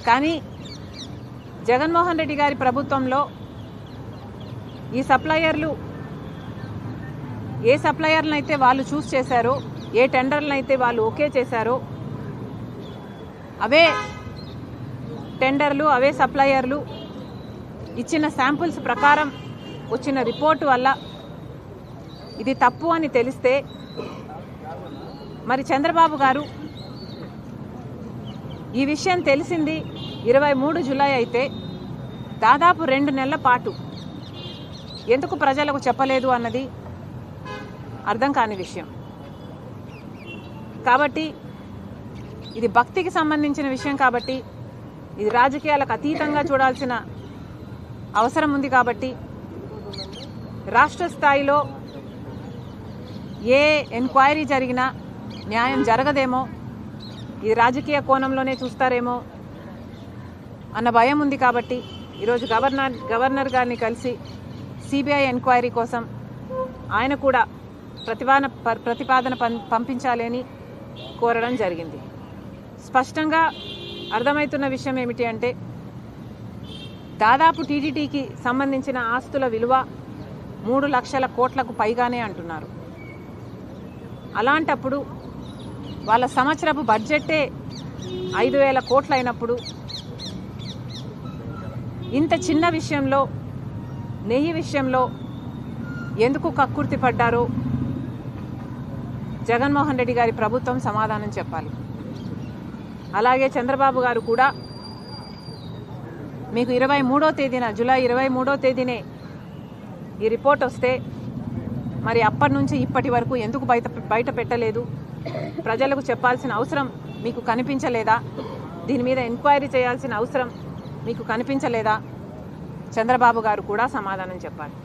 కానీ జగన్మోహన్ రెడ్డి గారి ప్రభుత్వంలో ఈ సప్లయర్లు ఏ సప్లయర్లను అయితే వాళ్ళు చూస్ చేశారో, ఏ టెండర్లను అయితే వాళ్ళు ఓకే చేశారో, అవే టెండర్లు అవే సప్లయర్లు ఇచ్చిన శాంపుల్స్ ప్రకారం వచ్చిన రిపోర్టు వల్ల ఇది తప్పు అని తెలిస్తే మరి చంద్రబాబు గారు ఈ విషయం తెలిసింది 23 జూలై అయితే దాదాపు 2 నెలల పాటు ఎందుకు ప్రజలకు చెప్పలేదు అన్నది అర్థం కాని విషయం. కాబట్టి ఇది భక్తికి సంబంధించిన విషయం, కాబట్టి ఇది రాజకీయాలకు అతీతంగా చూడాల్సిన అవసరం ఉంది. కాబట్టి రాష్ట్ర స్థాయిలో ఏ ఎంక్వైరీ జరిగినా న్యాయం జరగదేమో, ఇది రాజకీయ కోణంలోనే చూస్తారేమో అన్న భయం ఉంది. కాబట్టి ఈరోజు గవర్నర్ గారిని కలిసి సిబిఐ ఎంక్వైరీ కోసం ఆయన కూడా ప్రతిపాదన పంపించాలని కోరడం జరిగింది. స్పష్టంగా అర్థమవుతున్న విషయం ఏమిటి అంటే దాదాపు టీటీడీకి సంబంధించిన ఆస్తుల విలువ 3 లక్షల కోట్లకు పైగానే అంటున్నారు. అలాంటప్పుడు వాళ్ళ సంవత్సరపు బడ్జెట్టే 5,000 కోట్లు అయినప్పుడు ఇంత చిన్న విషయంలో, నెయ్యి విషయంలో ఎందుకు కక్కుర్తి పడ్డారో జగన్మోహన్ రెడ్డి గారి ప్రభుత్వం సమాధానం చెప్పాలి. అలాగే చంద్రబాబు గారు కూడా మీకు 23వ తేదీన జూలై 23వ తేదీనే ఈ రిపోర్ట్ వస్తే మరి అప్పటి నుంచి ఇప్పటి వరకు ఎందుకు బయట పెట్టలేదు? ప్రజలకు చెప్పాల్సిన అవసరం మీకు కనిపించలేదా? దీని మీద ఎంక్వైరీ చేయాల్సిన అవసరం మీకు కనిపించలేదా? చంద్రబాబు గారు కూడా సమాధానం చెప్పాలి.